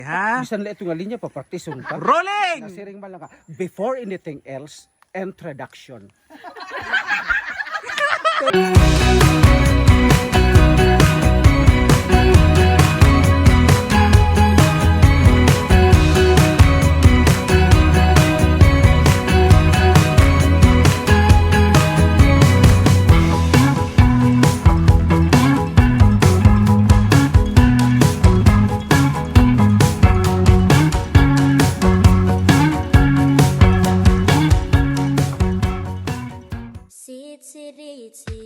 Ha? Bisan la ito nga linya, papraktison ka. Rolling! Nasiring man lang ka. Before anything else, introduction. Sitsiritsi,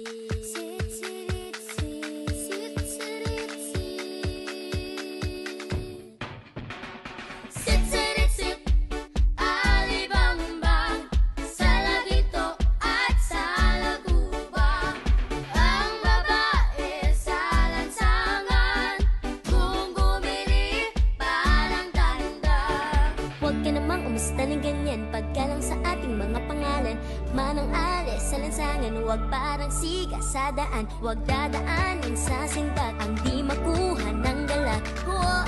sitsiritsi, sitsiritsi, sitsiritsi, alibambang, sa lagito at sa lagubang. Ang babae sa lansangan, kung bumili parang tanda. Huwag ka namang umusta ng ganyan, paggalang sa ating mga pangalan. Manang alis sa lansangan, huwag parang siga sa daan. Huwag dadaanin sa sindak, ang di makuha ng galak. Oh, oh,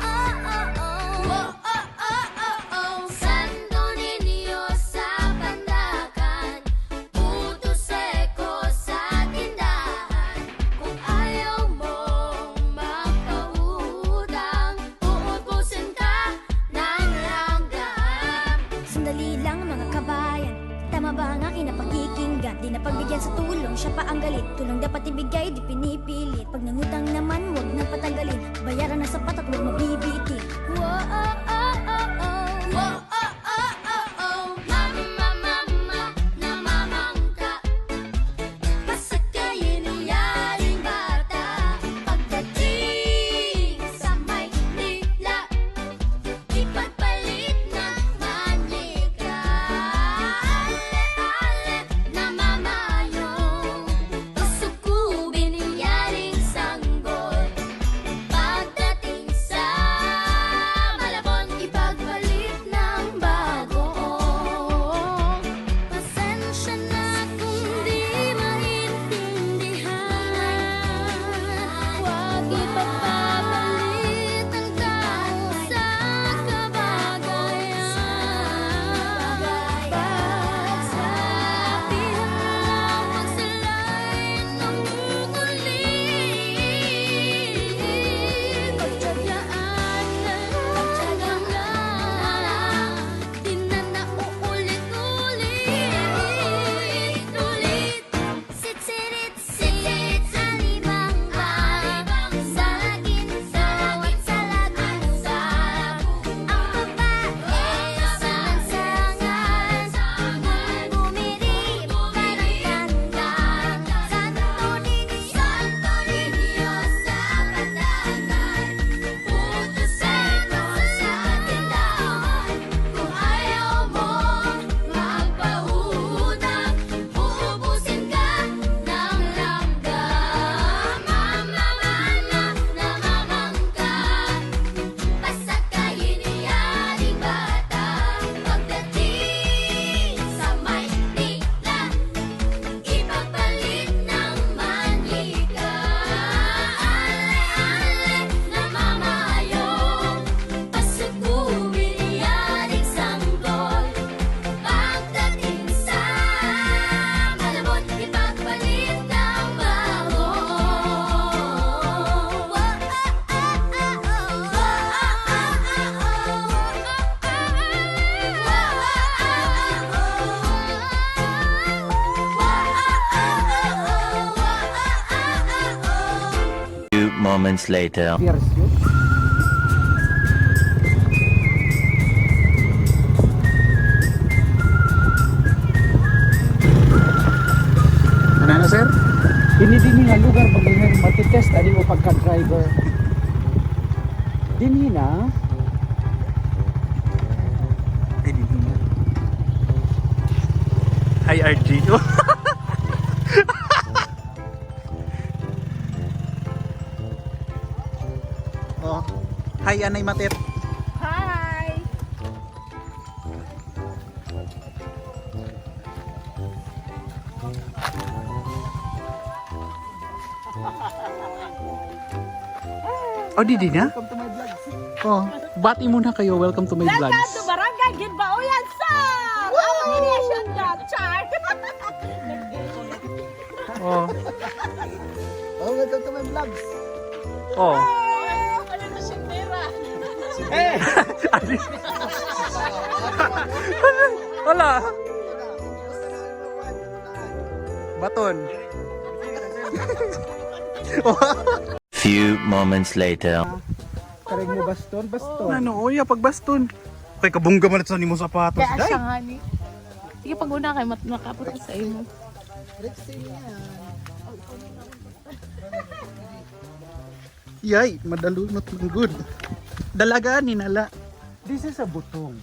oh, oh, oh. Oh, oh, oh, oh, oh. Santo Niño sa Pandakan, puto seko sa tindahan. Kung ayaw mong magpautang, uubusin ka ng langgam. Sandali lang mga kabayan, tama ba ang aking napagkikinggan? Di napagbigyan sa tulong, siya pa ang galit. Tulong dapat ibigay, di pinipilit. Pag nangutang naman, huwag nang patagalin. Bayaran na sapat at huwag mabibitin. Whoa, oh, oh, oh, oh. Whoa, oh, oh, oh, oh. Mama, mama, namamangka. Pasakayin yaring bata. Pagdating sa Maynila, ipagpalit na manika. Ale-ale, namamayong. Pasukubin yaring sanggol. Pagdating sa Malabon, ipagpalit ng bagoong. Pasensya na kung di maintindihan. Huwag ipagpapalit ang tao sa kabagayan. Pagsabihan lang, pagsalay ng kukulit. Pagtsagaan lang, di na nauulit-ulit. Sitsirit, sitsirit, alibang, sa ginsaw at sa lagusang. Ang babae sa lansangan, kung bumili parang tandang. Santo Niño sa Pandakan, puto seko sa tindahan. Kung ayaw mong magpautang, uubusin ka ng langgam. Mamamana, namamangka, pasakayin yaring bata. Pagdating sa Maynila, ipagpalit ng manika. Ale-ale, namamayong, pasukubin yaring sanggol. Pagdating sa Malabon, ipagpalit ng Few moments later. Fierce yun. Ano na, sir? Dinidini nga lugar pag matitest ani mo pagka-driver. Dinhi na. Ay, di na. Hi, RG. Oh. Hi, Anay Matet. Hi! Oh, di na? Welcome to my vlog. Oh, bati muna kayo. Welcome to my Welcome vlogs. to Barangay Ginbauyan, sir! Our initiation dot char. Oh. Oh, welcome to my vlogs. Oh. Ano na si Tera? Wala. Baton. Few moments later. Kareng mo baston, baston. Ano, oya, pagbaston. Kay kabungga man sa nimo sapatos, Kaya day. siya nga ni. Sige, pag-una kay makapot ko sa imo. Yay, madalo not good. Dalaga ni nala. This is a butong.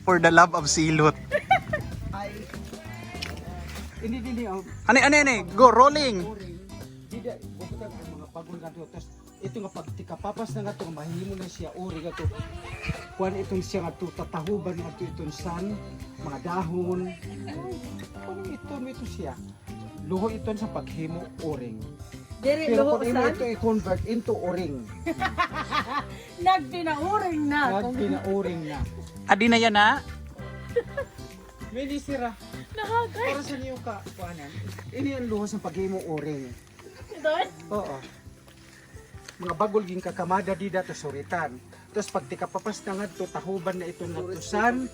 For the love of silot. Hindi. Ani, go rolling. Hindi, buto ka ang mga pagul nga to. Tapos ito nga pag tikapapas na nga to, mahimo na siya uri nga to. Kuan itong siya nga to, tatahuban nga to itong san, mga dahon. Kuan ito siya. Luho ito sa paghimo oring. Diri Pero luho pag imo sa ito i-convert into oring, nagpinauring na. nag pinauring na. Adi na yan ha. Pwede sira. Nakagay. Para sa niyo ka, kuanan. Ini ang luho sa paghimo oring. Doon? Oo. Mga bagol ging kakamada dida to suritan. Tapos pag tikapapas na nga to, tahuban na ito natusan,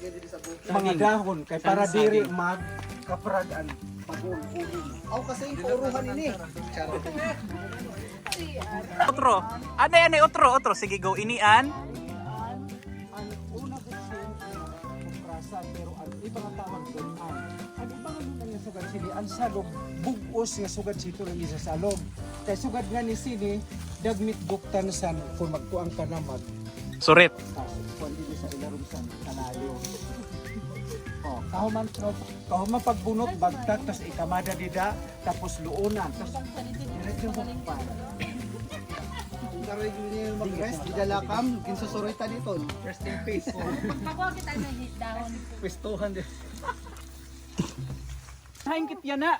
mga dahon, kay para diri mag kapragan bagol uling. Aw kasi yung puruhan ini. Otro. Ano, otro. Sige, go. Inian. Ang una kasi kumprasan, pero ang ibang tawag doon ang ibang nga sugad sini, ang salog, bugos nga sugad sito rin sa salog. Kay sugad nga ni sini, dagmit buktan san kung magkuang ka na mag Surit. kung hindi sa ilarum san kanayo. Oh, kahuman pagbunot bagtag tas ikamada dida tapos luonan tas diretso sa pa. Karoy yun mag-rest, didalakam, ginsusurita dito. Rest in peace. Ako kita na dahon. Pwestuhan din. Hangkit yan na.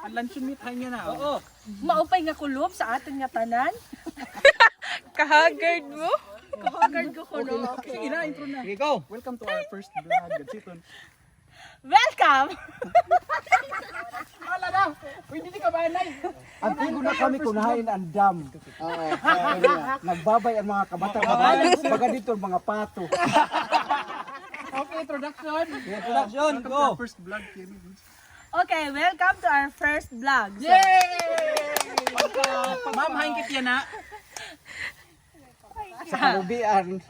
Ang luncheon meat hangin na. Oo. Maupay nga kulob sa atin nga tanan. Kahagard mo? Kahagard ko ko no. Sige na, intro na. Sige, go. Welcome to our first vlog. Gadsiton. Welcome! Wala na. Pwede di ka ba nay? Ang tigo na kami kunahain ang dam. Oo. Nagbabay ang mga kabata-bata. Baga dito ang mga pato. Okay, introduction. Introduction, go. First vlog. Okay, welcome to our first vlog. So, Ma'am, hangkit yan ha. Sa kalubian.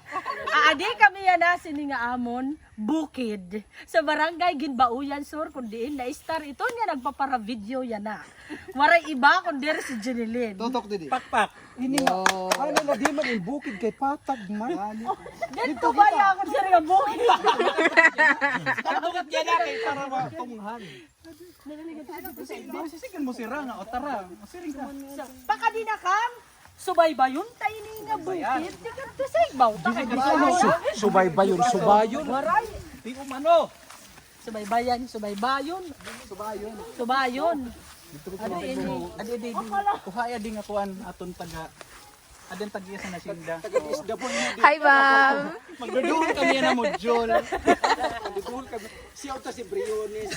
aadi kami yan na sini nga amon, Bukid. Sa barangay Ginbauyan Sur, kung diin na star ito niya nagpapara video yan na. Waray iba kung diri si Jeneline. Tutok didi. Pakpak. Ini nga. Ano na di man yung bukid kay patag man. Dito ba yan ako sir nga Bukid? Tukat yan na kay para matunghan. Masisigan mo sira nga o tara. Masiring ka. Baka di na kam, subaybayon tayo ni nga Bukid. Tikat to sa igbaw. Subaybayon, subayon. Waray. Di umano. Subaybayan. Subayon. Ano ini? Adi, kuhaya di nga kuan aton taga. Adin tagiya sa nasinda. Taga-isda po niyo. Hi, ma'am. Magduduhol kami na module. Dudul kami. Siya ta si Briones.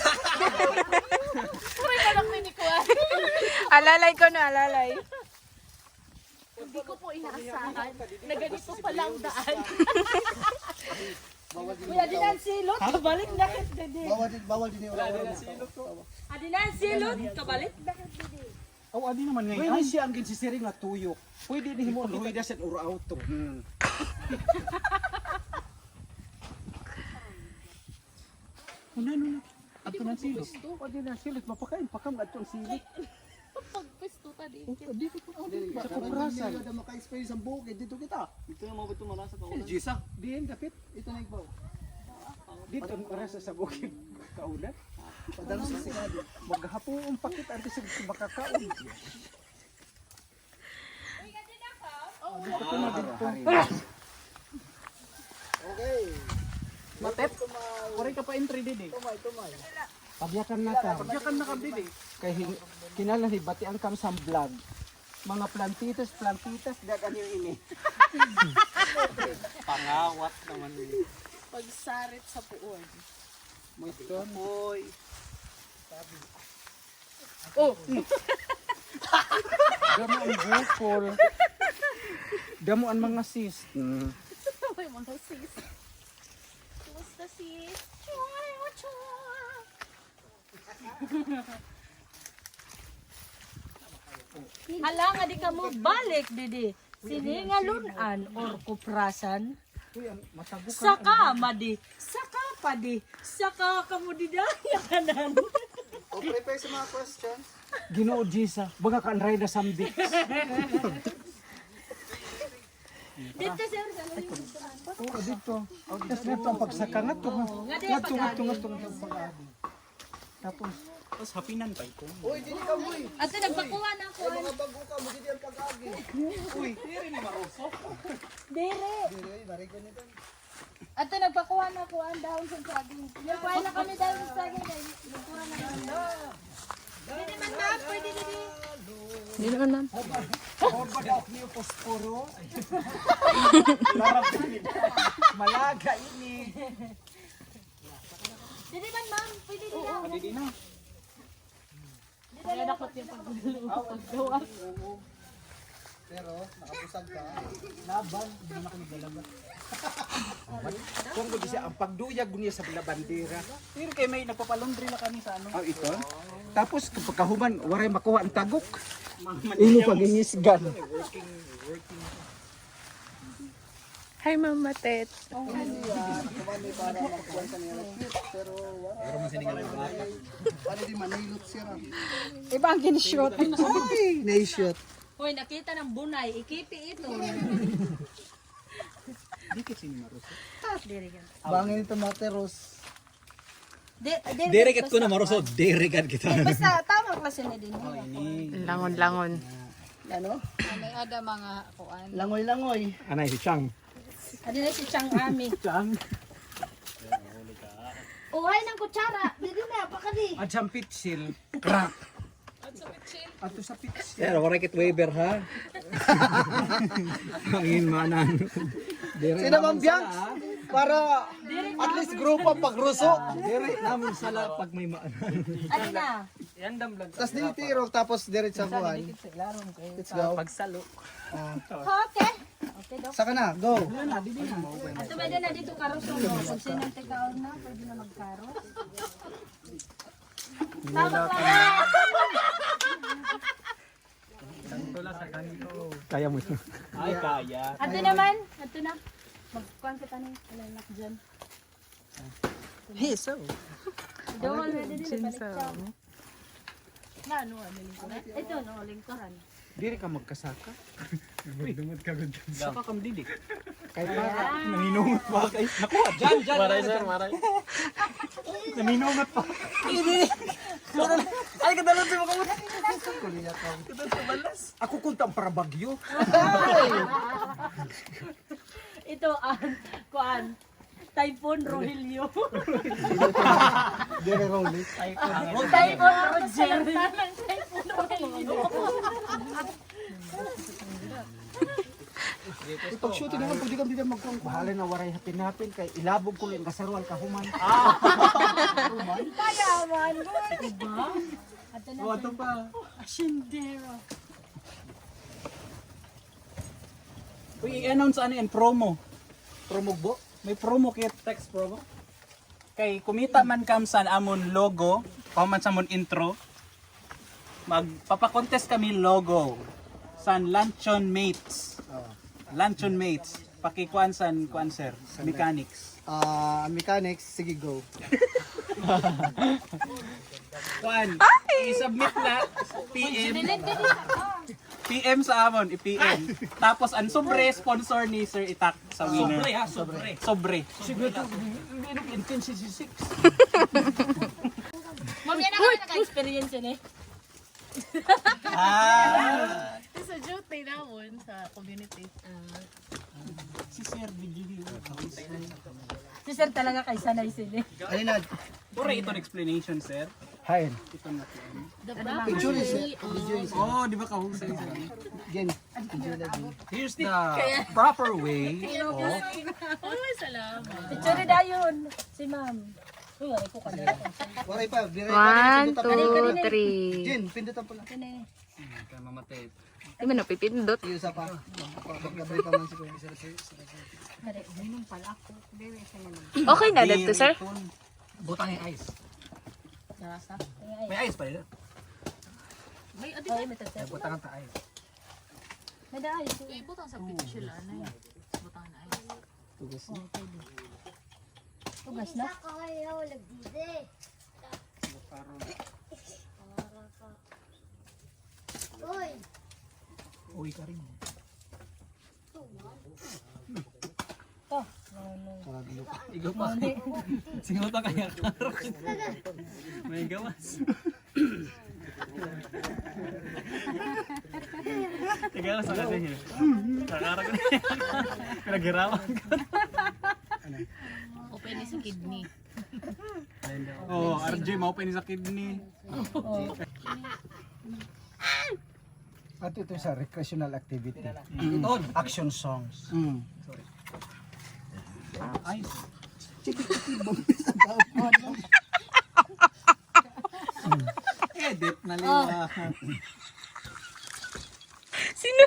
Alalay ko na, alalay. Hindi ko po inaasahan na ganito pala ang daan. Kuya, dinan silot, kabalik na kit dede. Bawal din yung Adinan silot, kabalik na kit dede. Oh, adi naman ngayon. Pwede siya ang ginsisiring nga tuyok. Pwede ni himo luhida sa ura auto. Ano. Ato ng silot. Pwede na silit mapakain pakam atong silit. Pagpesto ta din. Sa kuprasan. Kada maka-experience ang bukid dito kita. Ito yung mga betul malasa pa. Jisa. Diin kapit. Ito na igbaw. Dito ang oras sa bukid. Kaunan. Padalo sa sigado. Maghapon pakit antes sa makakaon. Matep. Kuray ka pa entry didi. Pabyakan na ka. Pagyakan na ka didi. Kay kinala ni bati ang kam sa vlog. Mga plantitas, dagan yung ini. Pangawat naman. Pagsarit sa puon. Boy. Damo ang bukol. Damo ang mga sis. Uy, mga sis. Kumusta sis? Hala nga di ka mo balik didi. Siningalunan or kuprasan. Saka madi. Saka pa di. Saka ka mo didayanan. O prepare sa mga questions. Ginoo Jisa, baga ka anray na sambik. Dito sir, sa Oo, dito. Tapos nga ang pagsaka nga to. Nga to. Tapos, Tapos hapinan pa ito. Uy, dili ka boy. At nagpakuha na ako. Mga bago ka mo dili ang pag-agi. Uy, diri ni Maroso. Dire. Dili, bari ko nito. At nagpakuha na ako ang dahon sa saging. Nagpakuha na kami dahon sa saging. Nagpura na kami. Pwede man ma'am, pwede dito. Hindi naman ma'am. orba daw niyo posporo. Malaga ini. Pwede man ma'am, pwede dito. Didi na. Kaya dapat yung paggawa. Pero nakapusag ka. Laban, hindi na kami dalaban. Kung ko siya ang pagduyag niya sa bandera. Pero kay may nagpapalundri na kami sa ano. Ah, ito. Tapos kapag kahuman, waray makuha ang tagok. Ini pagingisgan. Hi, Ma'am Matet. Paano di manilot siya. Ibang ginishoot. Ay, na-shoot. Hoy, nakita ng bunay. Ikipi ito. Dikit si Maroso. Bangin ito materos. Dirigat ko na Maroso, dirigat kita. Basta tamang klase na din. Langon-langon. Ano? May ada mga kuan. Langoy-langoy. Anay si Chang. Adi na si Chang Ami. Chang. Uhay ng kutsara. Dili na, pakadi. At sa pitsil, crack. At sa pitsil. Pero correct waiver ha. Mangin manan. Sino bang Bianx? Para at least group ang pagruso. Dire namin sala pag may maanan. Ano na? Yandam lang. Tapos dili tiro tapos diretso sa buwan. Let's go. Pagsalo. Okay. Okay, Dok. Saka na, go. At tumeda na dito karos no. Kung sinang tekaon na, pwede na magkaros. Tama ka. Kaya mo ito. Ay, kaya. Ato naman. Ato na. Magkuhan kita ng alanak dyan. Hey, so. Doon, ready din. Balik siya. Na, ano, lingkuran? Ito, no, lingkuran. Diri ka magkasaka. Saka kam didik. Kay para. Naninungot pa kay. Nakuha. Jan. Maray sir, maray. Naninungot pa. Ay, kadalon si mga Ako kuntang para bagyo. Ito, kuan. Typhoon Rogelio. Dire rolling. Typhoon Roger. Typhoon Rogelio. Pag-shooting naman, pwede kang dito magkong. Bahala na waray hapin-hapin kay ilabog ko yung kasaruan kahuman. Payaman. Diba? Ato na. Ito pa. Asindero. Uy, i-announce ano yan, promo. Promo bo. May promo kit text promo. Kay kumita man kam sa amon logo, man sa amon intro. Magpapakontest kami logo sa Luncheon Mates. Luncheon Mates. Pakikuan san kuan sir, mechanics. Mechanics, sige go. Kuan, i-submit na PM sa amon, i-PM. Tapos ang sobre sponsor ni Sir Itak sa winner. Sobre ha, sobre. Siguro intensity 6. Mami, yan ako naka-experience yun eh. Ah, Ito duty naman sa community. Si Sir Vigilio. Si sir talaga kay sanay sila. Alin na? Pura ito explanation, sir. Hain. Ito na po. The Picture is video is Oh, di ba kahusay sa Gen. Picture na din. Here's the proper way. Oh, salamat. Picture na yun. Si ma'am. Uy, ay ko ka na. Waray pa. 1, 2, 3. Gen, pindutan pala. Kaya mamatay. Di mo napipindot. Isa pa. Pagkabay pa man si Kuya. Okay na dito, sir. Butang yung ice. May ice pa rin. Ay, may tatay. Butang ang ice. May daay. Ibutang sa picture lang na yun. Butang na ayun. Tugas na. Uwi ka rin. Ikaw pa. Singuta kaya ka. May gawas. Ikaw sa kasi. Kakara ko na yan. Pinaghirapan ko. Open sa kidney. Oo, RJ, ma-open sa kidney. At ito sa recreational activity. Ito. Action songs. Ice. Edit na liwa. Sino?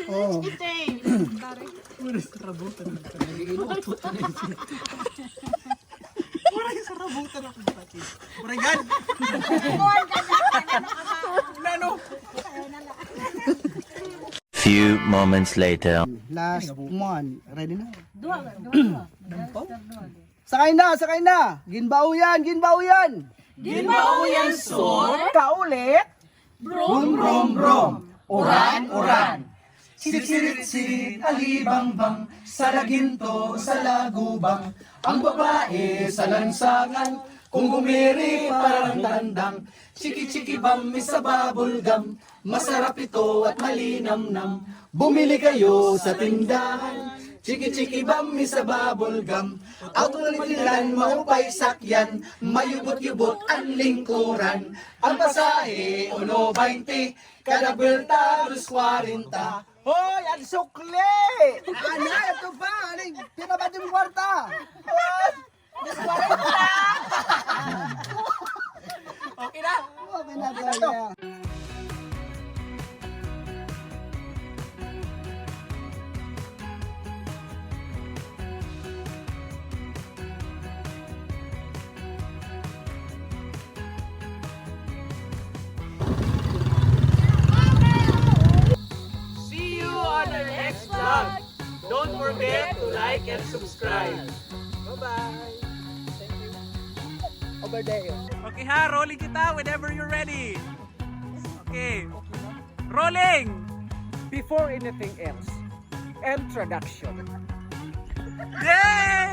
Oh. Oregan! Few moments later. Last one. Ready na? Dua. Sakay na, sakay na. Ginbao yan, ginbao yan. Ginbao yan, sor. Kaulit. Brom, Brom, brom. Uran, uran. Sirit-sirit, alibang-bang. Sa laginto, sa lagubang. Ang babae sa lansangan. Kung gumiri, parang tandang. Chiki-chiki bami sa bubble gum. Masarap ito at malinamnam. Bumili kayo sa tindahan. Chiki-chiki bami sa bubble gum. Autolitilan, maupay sakyan. Mayubot-yubot ang lingkuran. Ang pasahe, 1.20. Kada bulta, 40. Hoy, ang sukli! Ano, ito ba? Pinabad yung kwarta! Okay na! Okay na talaga. See you on the next vlog. Don't forget to like and subscribe. Bye-bye. Over there. Okay ha, rolling kita whenever you're ready. Okay. Rolling! Before anything else, introduction. Yay!